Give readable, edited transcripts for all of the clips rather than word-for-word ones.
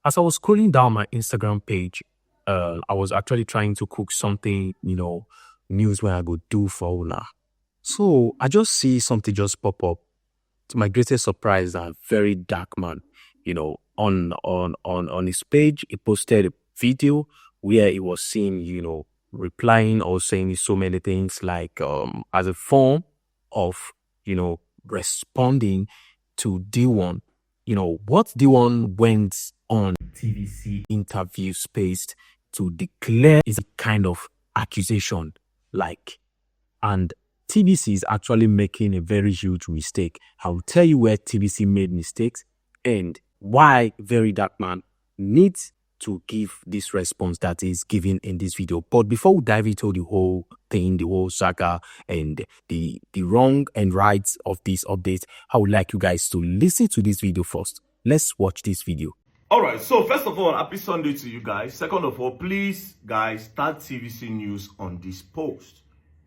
As I was scrolling down my Instagram page, I was actually trying to cook something, news where I go do for Una. So I just see something just pop up. To my greatest surprise, a very dark man, on his page, he posted a video where he was seen, replying or saying so many things like as a form of, responding to DeeOne. What DeeOne went on TVC interview space to declare is a kind of accusation, and TVC is actually making a very huge mistake. I will tell you where TVC made mistakes and why Very Dark Man needs to give this response that is given in this video. But before we dive into the whole thing, the whole saga, and the wrong and rights of this update, I would like you guys to listen to this video first. Let's watch this video. All right, so first of all, happy Sunday to you guys. Second of all, please, guys, tag TVC News on this post.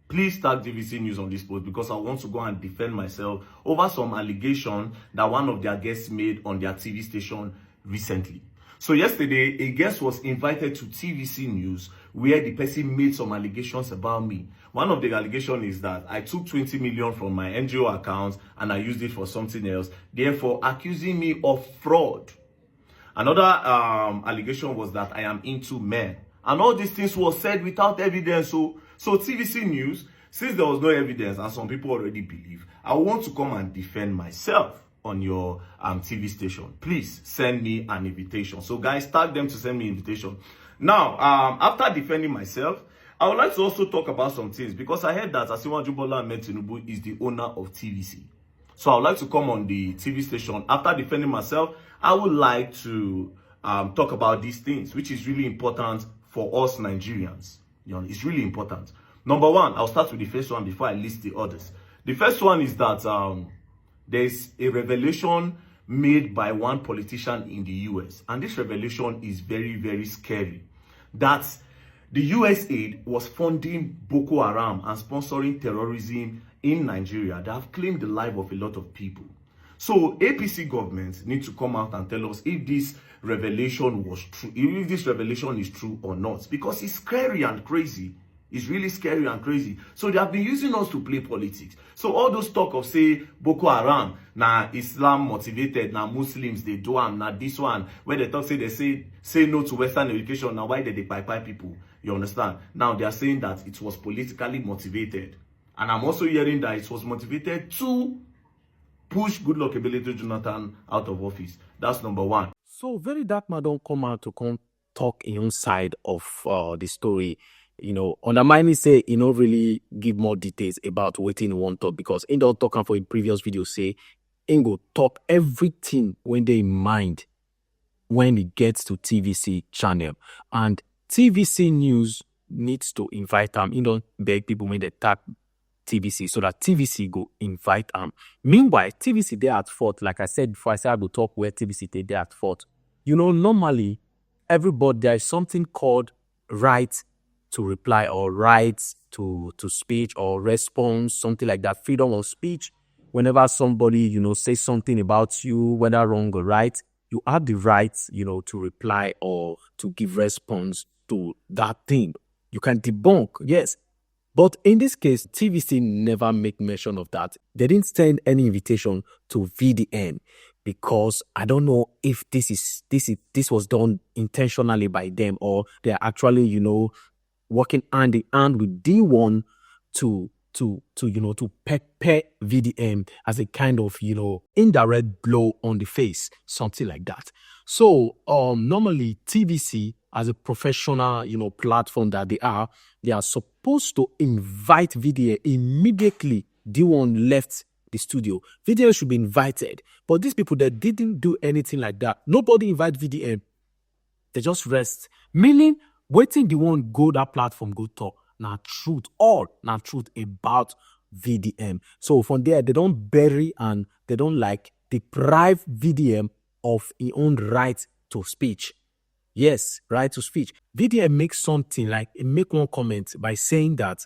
Please tag TVC News on this post because I want to go and defend myself over some allegation that one of their guests made on their TV station recently. So yesterday, a guest was invited to TVC News where the person made some allegations about me. One of the allegations is that I took 20 million from my NGO account and I used it for something else, therefore accusing me of fraud. Another allegation was that I am into men. And all these things were said without evidence. So TVC News, since there was no evidence and some people already believe, I want to come and defend myself on your TV station. Please send me an invitation. So guys, tag them to send me an invitation. Now, after defending myself, I would like to also talk about some things because I heard that Asiwaju Bola Ahmed Tinubu is the owner of TVC. So I would like to come on the TV station. After defending myself, I would like to talk about these things, which is really important for us Nigerians. It's really important. Number one, I'll start with the first one before I list the others. The first one is that there's a revelation made by one politician in the US. And this revelation is very, very scary. That the US aid was funding Boko Haram and sponsoring terrorism in Nigeria that have claimed the life of a lot of people. So APC government need to come out and tell us if this revelation was true, if this revelation is true or not, because it's scary and crazy. It's really scary and crazy. So they have been using us to play politics. So all those talk of say Boko Haram, na Islam motivated, na Muslims they do am, na this one, where they talk they say no to Western education, now why did they pie people? You understand? Now they are saying that it was politically motivated. And I'm also hearing that it was motivated to push Goodluck Ebele Jonathan out of office. That's number one. So Very Dark Man don't come out to come talk inside of the story. Undermining say he don't really give more details about what he want talk because he don't talk for a previous video say he go talk everything when they mind when it gets to TVC channel. And TVC News needs to invite him. He don't beg people when they tag TVC so that TVC go invite them. Meanwhile, TVC they at fault. Like I said before, I said I will talk where TVC they at fault. Normally, everybody, there is something called right to reply or rights to speech or response, something like that, freedom of speech. Whenever somebody, says something about you, whether wrong or right, you have the right, to reply or to give response to that thing. You can debunk, yes. But in this case, TVC never make mention of that. They didn't send any invitation to VDM because I don't know if this was done intentionally by them or they're actually, working hand in hand with DeeOne to pepper VDM as a kind of, indirect blow on the face, something like that. So normally TVC as a professional, platform that they are supposed to invite VDM immediately. DeeOne left the studio. VDM should be invited. But these people that didn't do anything like that, nobody invite VDM. They just rest. Meaning, waiting DeeOne go that platform, go talk. Now truth about VDM. So from there, they don't bury and they don't deprive VDM of his own right to speech. Yes, right to speech. VDM makes something make one comment by saying that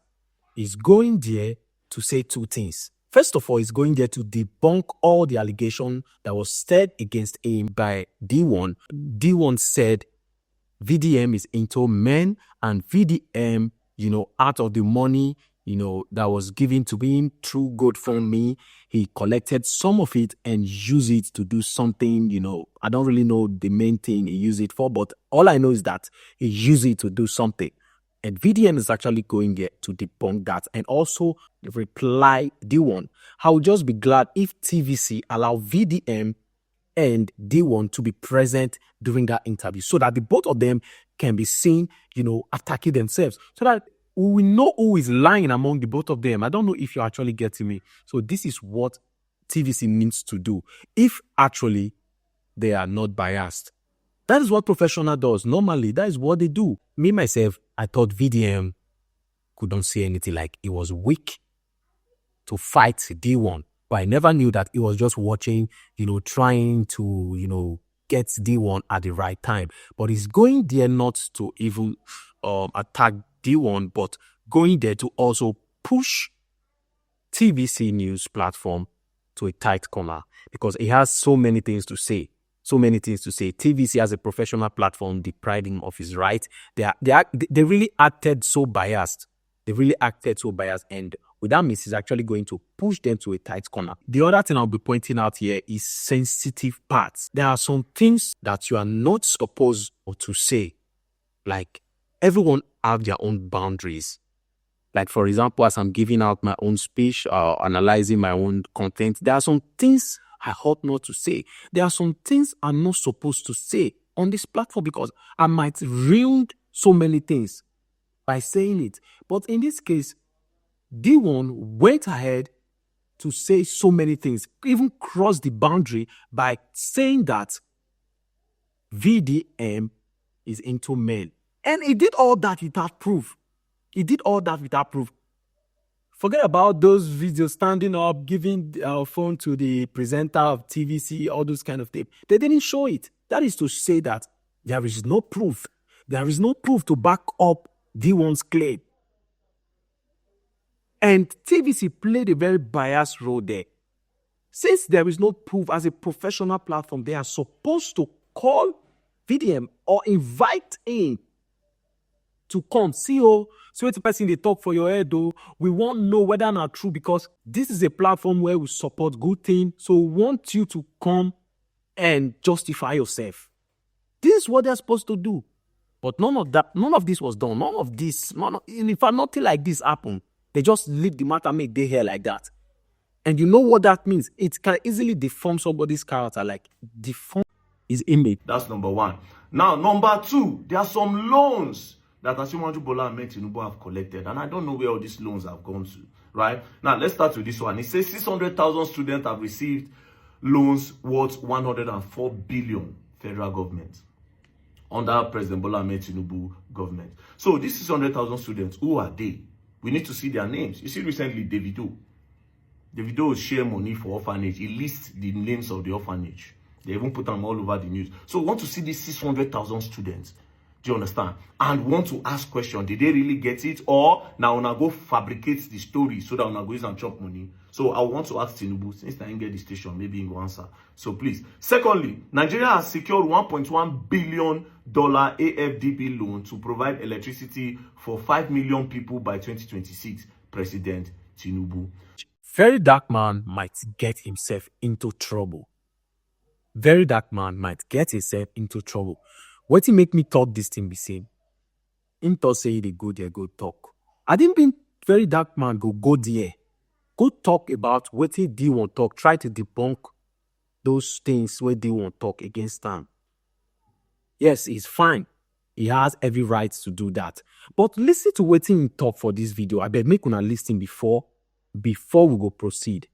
he's going there to say two things. First of all, he's going there to debunk all the allegation that was said against him by DeeOne. DeeOne said VDM is into men, and VDM, out of the money, that was given to him through GoFundMe, he collected some of it and used it to do something, I don't really know the main thing he used it for, but all I know is that he used it to do something. And VDM is actually going there to debunk that and also reply DeeOne. I would just be glad if TVC allow VDM and DeeOne to be present during that interview so that the both of them can be seen, attacking themselves, so that we know who is lying among the both of them. I don't know if you're actually getting me. So this is what TVC needs to do if actually they are not biased. That is what professional does. Normally, that is what they do. Me, myself, I thought VDM couldn't say anything, like it was weak to fight DeeOne. But I never knew that he was just watching, trying to, get DeeOne at the right time. But he's going there not to even attack DeeOne, but going there to also push TVC news platform to a tight corner because he has so many things to say. TVC as a professional platform deprived him of his right. They really acted so biased. And with that means he's actually going to push them to a tight corner. The other thing I'll be pointing out here is sensitive parts. There are some things that you are not supposed to say. Like, everyone have their own boundaries. Like, for example, as I'm giving out my own speech or analyzing my own content, there are some things I ought not to say. There are some things I'm not supposed to say on this platform because I might ruin so many things by saying it. But in this case, DeeOne went ahead to say so many things, even crossed the boundary by saying that VDM is into men. And he did all that without proof. Forget about those videos standing up, giving our phone to the presenter of TVC, all those kind of things. They didn't show it. That is to say that there is no proof. There is no proof to back up DeeOne's claim. And TVC played a very biased role there. Since there is no proof as a professional platform, they are supposed to call VDM or invite him to come. See what the person they talk for your head, though. We won't know whether or not true because this is a platform where we support good things. So we want you to come and justify yourself. This is what they're supposed to do. But none of this was done. In fact, nothing like this happened. They just leave the matter, make their hair like that. And you know what that means? It can easily deform somebody's character, like deform his image. That's number one. Now, number two, there are some loans that Asiwaju Bola Ahmed Tinubu have collected. And I don't know where all these loans have gone to, right? Now, let's start with this one. It says 600,000 students have received loans worth 104 billion federal government under President Bola Ahmed Tinubu government. So, these 600,000 students, who are they? We need to see their names. You see, recently, Davido share money for orphanage. He lists the names of the orphanage. They even put them all over the news. So we want to see these 600,000 students. Do you understand? And want to ask questions. Did they really get it? Or now una go fabricate the story so that una go use and chop money. So I want to ask Tinubu, since I didn't get the station, maybe he will answer. So please. Secondly, Nigeria has secured $1.1 billion AFDB loan to provide electricity for 5 million people by 2026. President Tinubu. Very dark man might get himself into trouble. Wetin make me talk this thing be same? Him thought say they go there, go talk. I didn't mean very dark man go there. Go talk about wetin DeeOne talk. Try to debunk those things where DeeOne talk against them. Yes, he's fine. He has every right to do that. But listen to wetin he talk for this video. I bet make una listen before we go proceed.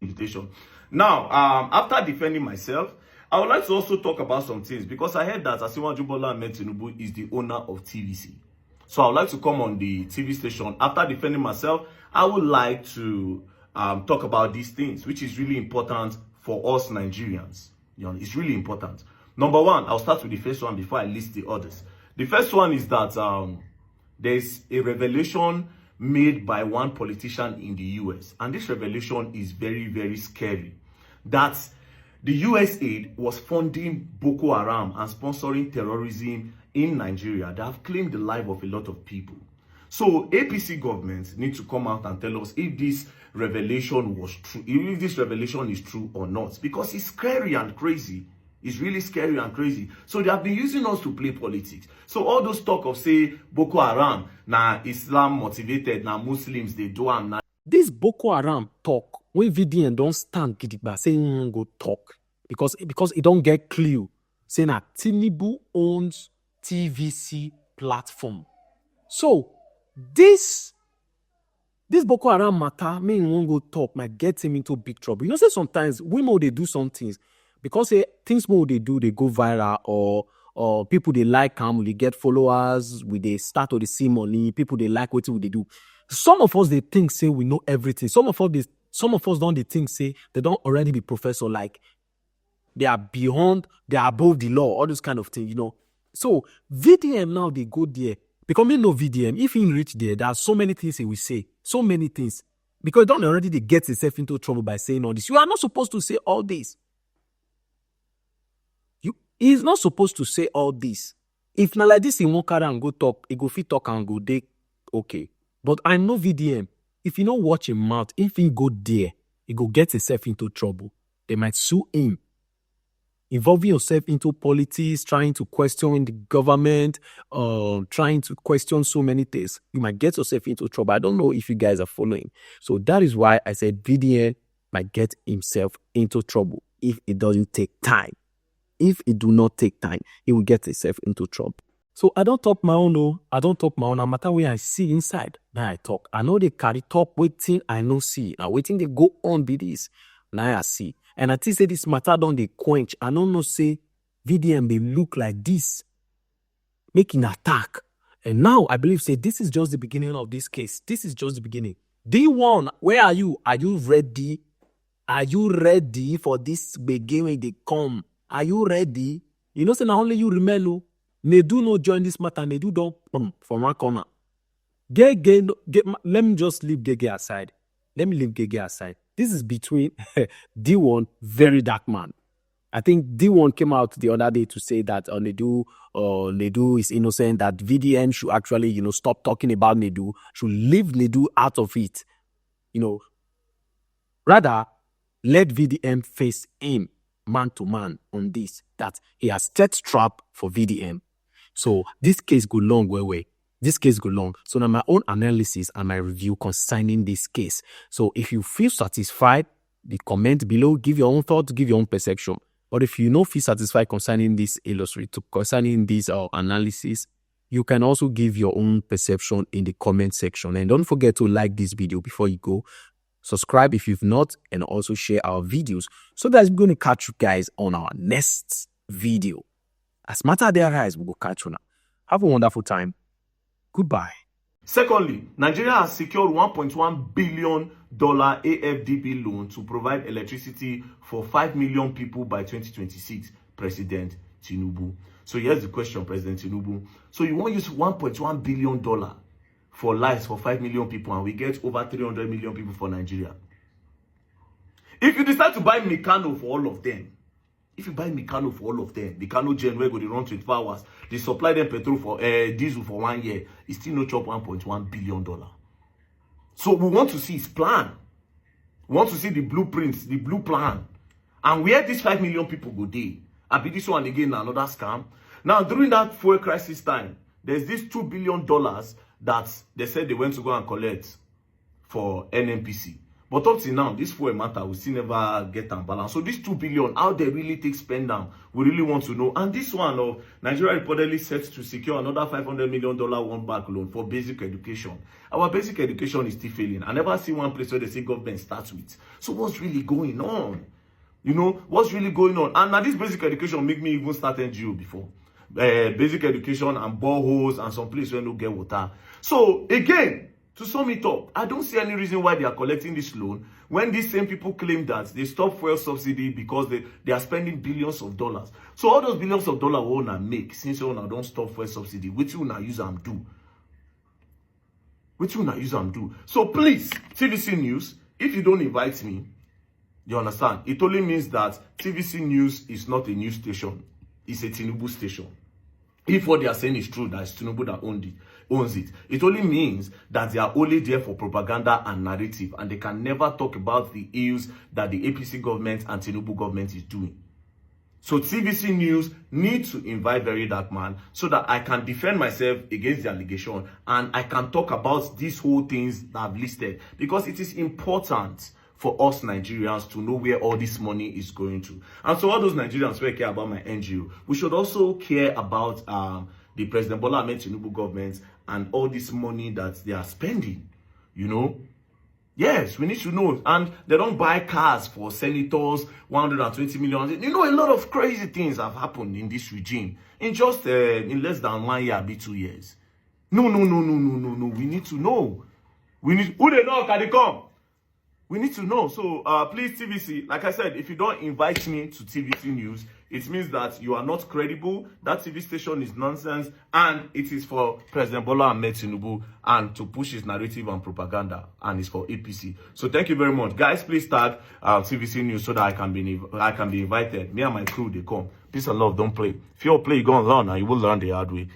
Now, after defending myself, I would like to also talk about some things because I heard that Asiwaju Bola Ahmed Tinubu is the owner of TVC. So I would like to come on the TV station. After defending myself, I would like to talk about these things, which is really important for us Nigerians. It's really important. Number one, I'll start with the first one before I list the others. The first one is that there's a revelation made by one politician in the US. And this revelation is very, very scary. That the US aid was funding Boko Haram and sponsoring terrorism in Nigeria that have claimed the life of a lot of people. So APC governments need to come out and tell us if this revelation was true, if this revelation is true or not, because it's scary and crazy. It's really scary and crazy. So they have been using us to play politics. So all those talk of say Boko Haram, na Islam motivated, na Muslims, they do am na. This Boko Haram talk, when VDM don't stand gidigba, say go talk. Because it don't get clue. Saying that Tinubu owns TVC platform. So this Boko Haram matter, me won't go talk, might get him into big trouble. You know, say sometimes women they do some things because things more they do, they go viral, or people they like them, they get followers, they start to see money, people they like what they do. Some of us they think say we know everything. Some of us don't they think say they don't already be professor, like they are beyond, they are above the law, all this kind of thing, you know. So VDM now they go there. Because me know VDM, if he reach there are so many things he will say. So many things. Because don't already they get himself into trouble by saying all this. You are not supposed to say all this. He is not supposed to say all this. If not like this, he won't carry and go talk, he go fit talk and go dey okay. But I know VDM, if you don't watch him mouth, if he go there, he go get himself into trouble. They might sue him. Involving yourself into politics, trying to question the government, trying to question so many things, you might get yourself into trouble. I don't know if you guys are following. So that is why I said VDM might get himself into trouble if it doesn't take time. If it do not take time, he will get himself into trouble. So I don't talk my own, no. I don't talk my own. No matter where I see inside, now I talk. I know they carry talk, waiting, I no see. Now waiting they go on be this. Now I see. And I think say this matter don't they quench. I don't know say VDM they look like this, making attack. And now I believe say this is just the beginning of this case. This is just the beginning. DeeOne, where are you? Are you ready? Are you ready for this beginning when they come? Are you ready? You know, say not only you remember, they do not join this matter. They do don't from one corner. Let me just leave Gege aside. Let me leave Gege aside. This is between DeeOne, very dark man. I think DeeOne came out the other day to say that Nedu is innocent, that VDM should actually, stop talking about Nedu, should leave Nedu out of it. Rather, let VDM face him man to man on this, that he has set trap for VDM. So this case go long way. This case go long. So now my own analysis and my review concerning this case. So if you feel satisfied, the comment below, give your own thoughts, give your own perception. But if you don't feel satisfied concerning this concerning this analysis, you can also give your own perception in the comment section. And don't forget to like this video before you go. Subscribe if you've not, and also share our videos so that we're going to catch you guys on our next video. As matter they arise, we'll catch you now. Have a wonderful time. Goodbye. Secondly, Nigeria has secured $1.1 billion AFDB loan to provide electricity for 5 million people by 2026, President Tinubu. So here's the question, President Tinubu. So you want to use $1.1 billion for lights for 5 million people, and we get over 300 million people for Nigeria. If you decide to buy Meccano for all of them, Meccano gen where go they run 24 hours, they supply them petrol for diesel for 1 year, it still no chop $1.1 billion. So we want to see his plan. We want to see the blueprints, the blue plan. And where these 5 million people go there. I be this one again, another scam. Now, during that fuel crisis time, there's this $2 billion that they said they went to go and collect for NNPC. But up till now, this fuel matter, we still never get them balance. So this 2 billion, how they really take spend down, we really want to know. And this one of Nigeria reportedly set to secure another $500 million one-back loan for basic education. Our basic education is still failing. I never see one place where they say government starts with. So what's really going on? What's really going on? And now this basic education make me even start NGO before. Basic education and boreholes and some place where no get water. So again, to sum it up, I don't see any reason why they are collecting this loan when these same people claim that they stop fuel subsidy because they are spending billions of dollars. So all those billions of dollars we wanna make since we don't stop fuel subsidy, which we wanna use and do. Which one I use and do? So please, TVC News, if you don't invite me, you understand? It only means that TVC News is not a news station. It's a Tinubu station. If what they are saying is true, that it's Tinubu that owns it, it only means that they are only there for propaganda and narrative, and they can never talk about the ills that the APC government and Tinubu government is doing. So TVC News needs to invite Very Dark Man so that I can defend myself against the allegation and I can talk about these whole things that I've listed, because it is important for us Nigerians to know where all this money is going to. And so all those Nigerians who care about my NGO, we should also care about the President Bola Ahmed Tinubu government and all this money that they are spending, you know. Yes, we need to know. And they don't buy cars for senators, 120 million. You know, a lot of crazy things have happened in this regime in just in less than 1 year, be 2 years. No. We need to know. We need, who they know, can they come? We need to know. So please, TVC, like I said, if you don't invite me to TVC News, it means that you are not credible. That TV station is nonsense, and it is for President Bola Ahmed Tinubu and to push his narrative and propaganda, and it's for APC. So thank you very much, guys. Please tag TVC News so that I can be invited. Me and my crew, they come. Peace and love. Don't play. If you don't play, you go and learn, and you will learn the hard way.